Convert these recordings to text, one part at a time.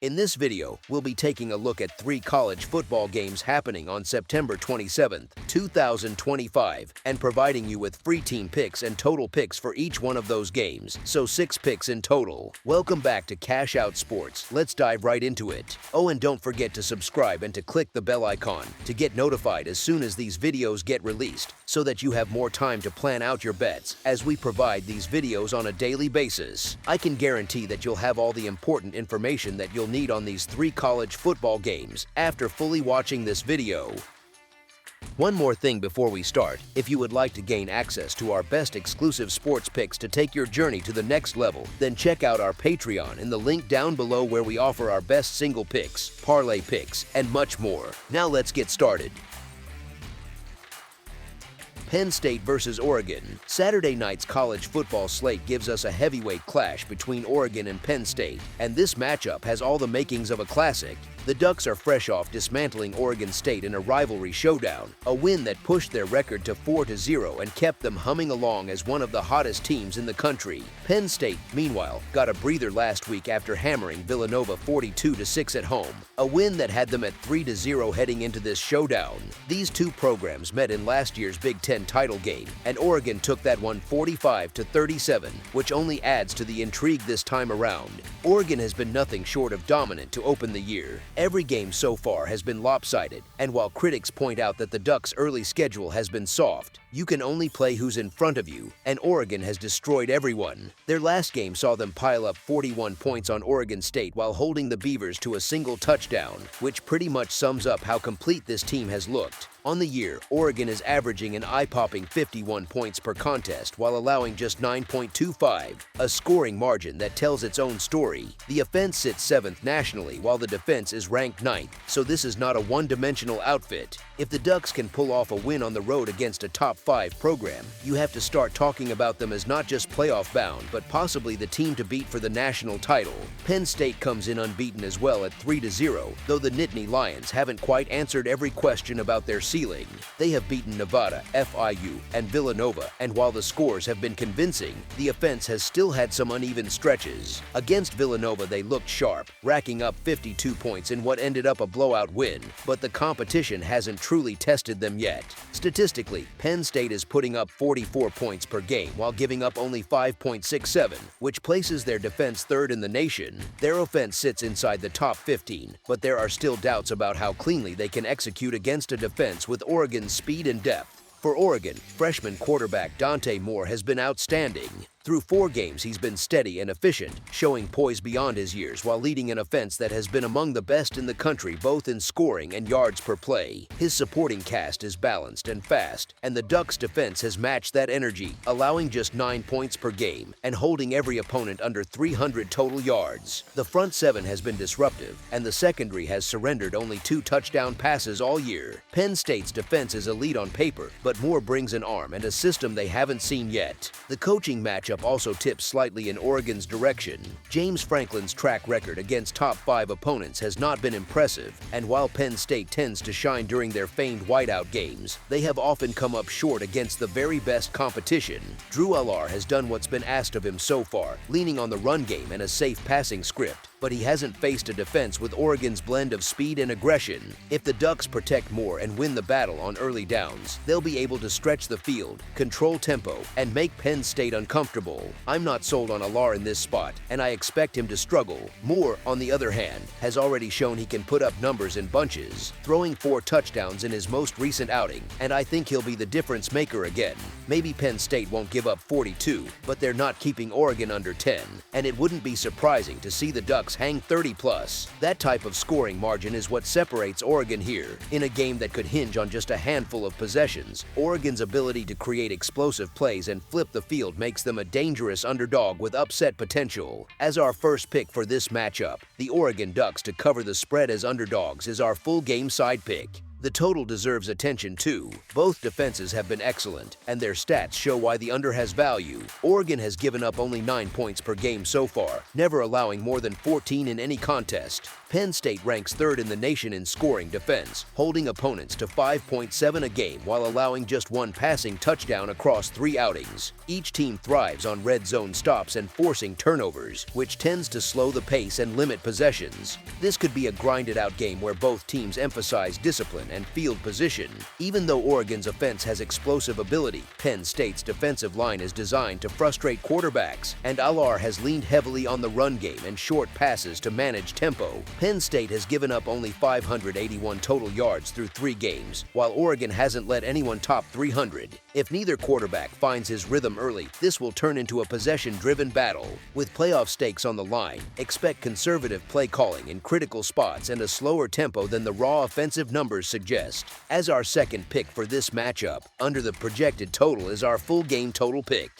In this video, we'll be taking a look at 3 college football games happening on September 27th, 2025, and providing you with free team picks and total picks for each one of those games, so 6 picks in total. Welcome back to Cash Out Sports. Let's dive right into it. Oh, and don't forget to subscribe and to click the bell icon to get notified as soon as these videos get released, so that you have more time to plan out your bets as we provide these videos on a daily basis. I can guarantee that you'll have all the important information that you'll need on these 3 college football games after fully watching this video. One more thing before we start, if you would like to gain access to our best exclusive sports picks to take your journey to the next level, then check out our Patreon in the link down below where we offer our best single picks, parlay picks, and much more. Now let's get started. Penn State versus Oregon. Saturday night's college football slate gives us a heavyweight clash between Oregon and Penn State, and this matchup has all the makings of a classic. The Ducks are fresh off dismantling Oregon State in a rivalry showdown, a win that pushed their record to 4-0 and kept them humming along as one of the hottest teams in the country. Penn State, meanwhile, got a breather last week after hammering Villanova 42-6 at home, a win that had them at 3-0 heading into this showdown. These two programs met in last year's Big Ten title game, and Oregon took that one 45-37, which only adds to the intrigue this time around. Oregon has been nothing short of dominant to open the year. Every game so far has been lopsided, and while critics point out that the Ducks' early schedule has been soft, you can only play who's in front of you, and Oregon has destroyed everyone. Their last game saw them pile up 41 points on Oregon State while holding the Beavers to a single touchdown, which pretty much sums up how complete this team has looked. On the year, Oregon is averaging an eye-popping 51 points per contest while allowing just 9.25, a scoring margin that tells its own story. The offense sits 7th nationally while the defense is ranked 9th, so this is not a one-dimensional outfit. If the Ducks can pull off a win on the road against a top 5 program, you have to start talking about them as not just playoff bound, but possibly the team to beat for the national title. Penn State comes in unbeaten as well at 3-0, though the Nittany Lions haven't quite answered every question about their ceiling. They have beaten Nevada, FIU, and Villanova, and while the scores have been convincing, the offense has still had some uneven stretches. Against Villanova, they looked sharp, racking up 52 points in what ended up a blowout win, but the competition hasn't truly tested them yet. Statistically, Penn State is putting up 44 points per game while giving up only 5.67, which places their defense 3rd in the nation. Their offense sits inside the top 15, but there are still doubts about how cleanly they can execute against a defense with Oregon's speed and depth. For Oregon, freshman quarterback Dante Moore has been outstanding. Through 4 games, he's been steady and efficient, showing poise beyond his years while leading an offense that has been among the best in the country both in scoring and yards per play. His supporting cast is balanced and fast, and the Ducks' defense has matched that energy, allowing just 9 points per game and holding every opponent under 300 total yards. The front 7 has been disruptive, and the secondary has surrendered only 2 touchdown passes all year. Penn State's defense is elite on paper, but Moore brings an arm and a system they haven't seen yet. The coaching matchup also tips slightly in Oregon's direction. James Franklin's track record against top 5 opponents has not been impressive, and while Penn State tends to shine during their famed whiteout games, they have often come up short against the very best competition. Drew Allar has done what's been asked of him so far, leaning on the run game and a safe passing script, but he hasn't faced a defense with Oregon's blend of speed and aggression. If the Ducks protect Moore and win the battle on early downs, they'll be able to stretch the field, control tempo, and make Penn State uncomfortable. I'm not sold on Allar in this spot, and I expect him to struggle. Moore, on the other hand, has already shown he can put up numbers in bunches, throwing 4 touchdowns in his most recent outing, and I think he'll be the difference maker again. Maybe Penn State won't give up 42, but they're not keeping Oregon under 10, and it wouldn't be surprising to see the Ducks hang 30+. That type of scoring margin is what separates Oregon here. In a game that could hinge on just a handful of possessions, Oregon's ability to create explosive plays and flip the field makes them a dangerous underdog with upset potential. As our first pick for this matchup, the Oregon Ducks to cover the spread as underdogs is our full game side pick. The total deserves attention too. Both defenses have been excellent, and their stats show why the under has value. Oregon has given up only 9 points per game so far, never allowing more than 14 in any contest. Penn State ranks third in the nation in scoring defense, holding opponents to 5.7 a game while allowing just 1 passing touchdown across 3 outings. Each team thrives on red zone stops and forcing turnovers, which tends to slow the pace and limit possessions. This could be a grinded-out game where both teams emphasize discipline and field position. Even though Oregon's offense has explosive ability, Penn State's defensive line is designed to frustrate quarterbacks, and Alar has leaned heavily on the run game and short passes to manage tempo. Penn State has given up only 581 total yards through 3 games, while Oregon hasn't let anyone top 300. If neither quarterback finds his rhythm early, this will turn into a possession-driven battle. With playoff stakes on the line, expect conservative play calling in critical spots and a slower tempo than the raw offensive numbers suggest. As our second pick for this matchup, under the projected total is our full game total pick.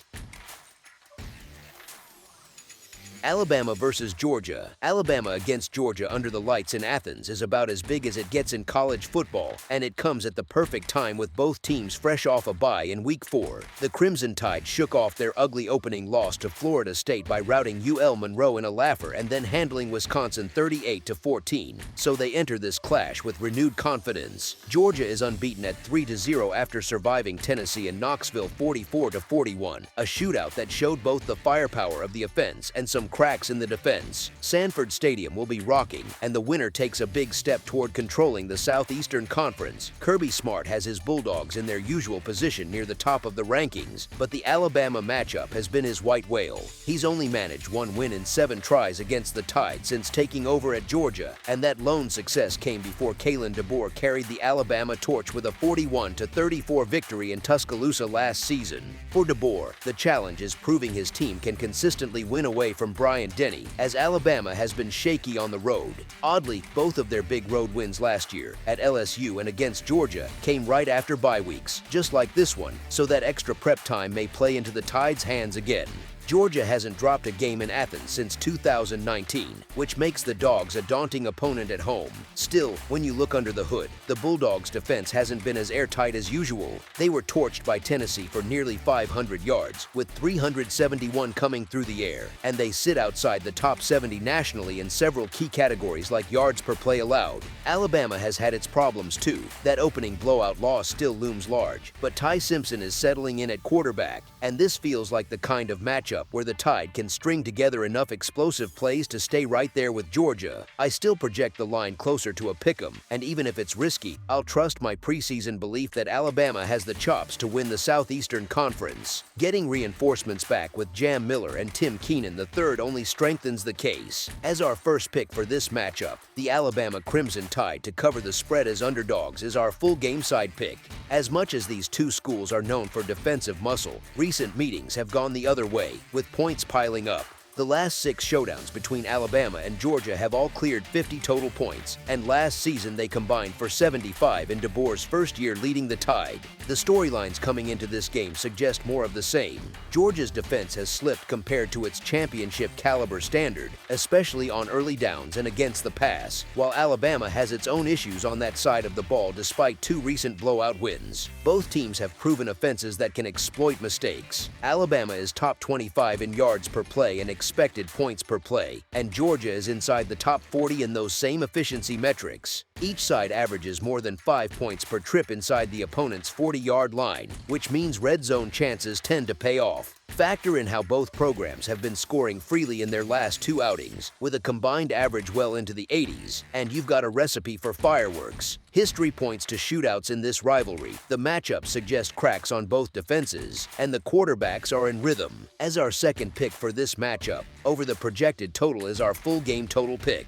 Alabama versus Georgia. Alabama against Georgia under the lights in Athens is about as big as it gets in college football, and it comes at the perfect time with both teams fresh off a bye in Week 4. The Crimson Tide shook off their ugly opening loss to Florida State by routing UL Monroe in a laugher and then handling Wisconsin 38-14, so they enter this clash with renewed confidence. Georgia is unbeaten at 3-0 after surviving Tennessee in Knoxville 44-41, a shootout that showed both the firepower of the offense and some cracks in the defense. Sanford Stadium will be rocking, and the winner takes a big step toward controlling the Southeastern Conference. Kirby Smart has his Bulldogs in their usual position near the top of the rankings, but the Alabama matchup has been his white whale. He's only managed 1 win in 7 tries against the Tide since taking over at Georgia, and that lone success came before Kalen DeBoer carried the Alabama torch with a 41-34 victory in Tuscaloosa last season. For DeBoer, the challenge is proving his team can consistently win away from Brian Denny, as Alabama has been shaky on the road. Oddly, both of their big road wins last year, at LSU and against Georgia, came right after bye weeks, just like this one, so that extra prep time may play into the Tide's hands again. Georgia hasn't dropped a game in Athens since 2019, which makes the Dogs a daunting opponent at home. Still, when you look under the hood, the Bulldogs' defense hasn't been as airtight as usual. They were torched by Tennessee for nearly 500 yards, with 371 coming through the air, and they sit outside the top 70 nationally in several key categories like yards per play allowed. Alabama has had its problems too. That opening blowout loss still looms large, but Ty Simpson is settling in at quarterback, and this feels like the kind of matchup where the Tide can string together enough explosive plays to stay right there with Georgia. I still project the line closer to a pick'em, and even if it's risky, I'll trust my preseason belief that Alabama has the chops to win the Southeastern Conference. Getting reinforcements back with Jam Miller and Tim Keenan III only strengthens the case. As our first pick for this matchup, the Alabama Crimson Tide to cover the spread as underdogs is our full game side pick. As much as these two schools are known for defensive muscle, recent meetings have gone the other way, with points piling up. The last 6 showdowns between Alabama and Georgia have all cleared 50 total points, and last season they combined for 75 in DeBoer's first year leading the Tide. The storylines coming into this game suggest more of the same. Georgia's defense has slipped compared to its championship-caliber standard, especially on early downs and against the pass, while Alabama has its own issues on that side of the ball despite 2 recent blowout wins. Both teams have proven offenses that can exploit mistakes. Alabama is top 25 in yards per play and expected points per play, and Georgia is inside the top 40 in those same efficiency metrics. Each side averages more than 5 points per trip inside the opponent's 40-yard line, which means red zone chances tend to pay off. Factor in how both programs have been scoring freely in their last 2 outings, with a combined average well into the 80s, and you've got a recipe for fireworks. History points to shootouts in this rivalry. The matchups suggest cracks on both defenses, and the quarterbacks are in rhythm. As our second pick for this matchup, over the projected total is our full game total pick.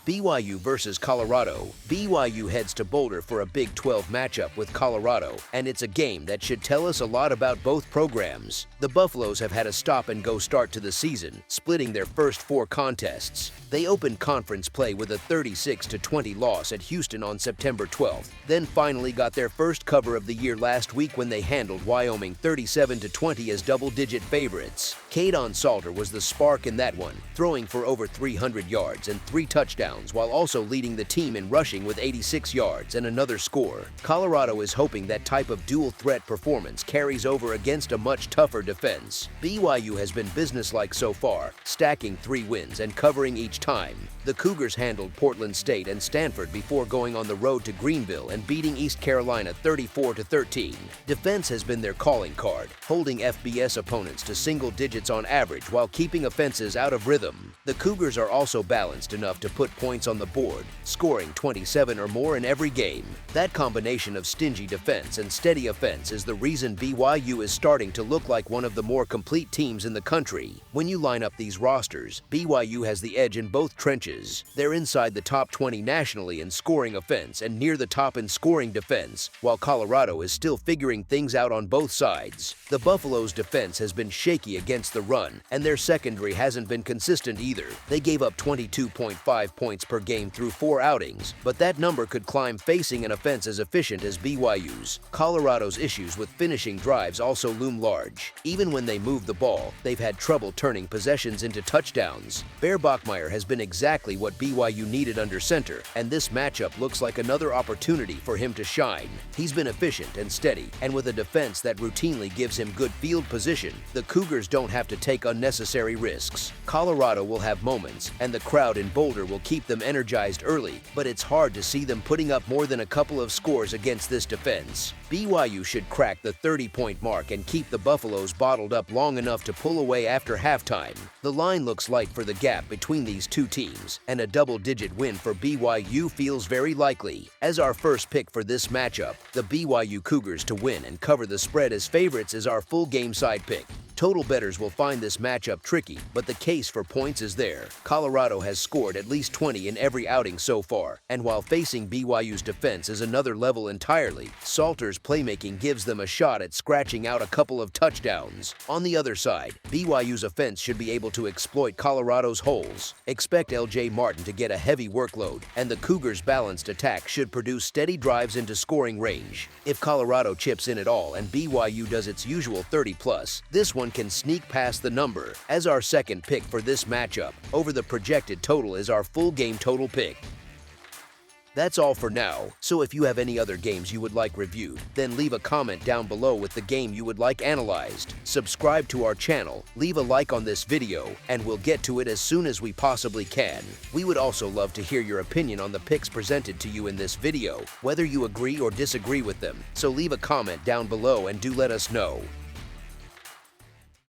BYU versus Colorado. BYU heads to Boulder for a Big 12 matchup with Colorado, and it's a game that should tell us a lot about both programs. The Buffaloes have had a stop-and-go start to the season, splitting their first 4 contests. They opened conference play with a 36-20 loss at Houston on September 12th, then finally got their first cover of the year last week when they handled Wyoming 37-20 as double-digit favorites. Caden Salter was the spark in that one, throwing for over 300 yards and 3 touchdowns. touchdowns while also leading the team in rushing with 86 yards and another score. Colorado is hoping that type of dual-threat performance carries over against a much tougher defense. BYU has been businesslike so far, stacking 3 wins and covering each time. The Cougars handled Portland State and Stanford before going on the road to Greenville and beating East Carolina 34-13. Defense has been their calling card, holding FBS opponents to single digits on average while keeping offenses out of rhythm. The Cougars are also balanced enough to put points on the board, scoring 27 or more in every game. That combination of stingy defense and steady offense is the reason BYU is starting to look like one of the more complete teams in the country. When you line up these rosters, BYU has the edge in both trenches. They're inside the top 20 nationally in scoring offense and near the top in scoring defense, while Colorado is still figuring things out on both sides. The Buffalo's defense has been shaky against the run, and their secondary hasn't been consistent either. They gave up 22.5 points per game through 4 outings, but that number could climb facing an offense as efficient as BYU's. Colorado's issues with finishing drives also loom large. Even when they move the ball, they've had trouble turning possessions into touchdowns. Bear Bachmeier has been exactly what BYU needed under center, and this matchup looks like another opportunity for him to shine. He's been efficient and steady, and with a defense that routinely gives him good field position, the Cougars don't have to take unnecessary risks. Colorado will have moments, and the crowd in Boulder will keep them energized early, but it's hard to see them putting up more than a couple of scores against this defense. BYU should crack the 30-point mark and keep the Buffaloes bottled up long enough to pull away after halftime. The line looks light for the gap between these two teams, and a double-digit win for BYU feels very likely. As our first pick for this matchup, the BYU Cougars to win and cover the spread as favorites is our full game side pick. Total bettors will find this matchup tricky, but the case for points is there. Colorado has scored at least 20 in every outing so far, and while facing BYU's defense is another level entirely, Salter's playmaking gives them a shot at scratching out a couple of touchdowns. On the other side, BYU's offense should be able to exploit Colorado's holes. Expect LJ Martin to get a heavy workload, and the Cougars' balanced attack should produce steady drives into scoring range. If Colorado chips in at all and BYU does its usual 30+, this one can sneak past the number. As our second pick for this matchup, over the projected total is our full game total pick. That's all for now, so if you have any other games you would like reviewed, then leave a comment down below with the game you would like analyzed. Subscribe to our channel, leave a like on this video, and we'll get to it as soon as we possibly can. We would also love to hear your opinion on the picks presented to you in this video, whether you agree or disagree with them, so leave a comment down below and do let us know.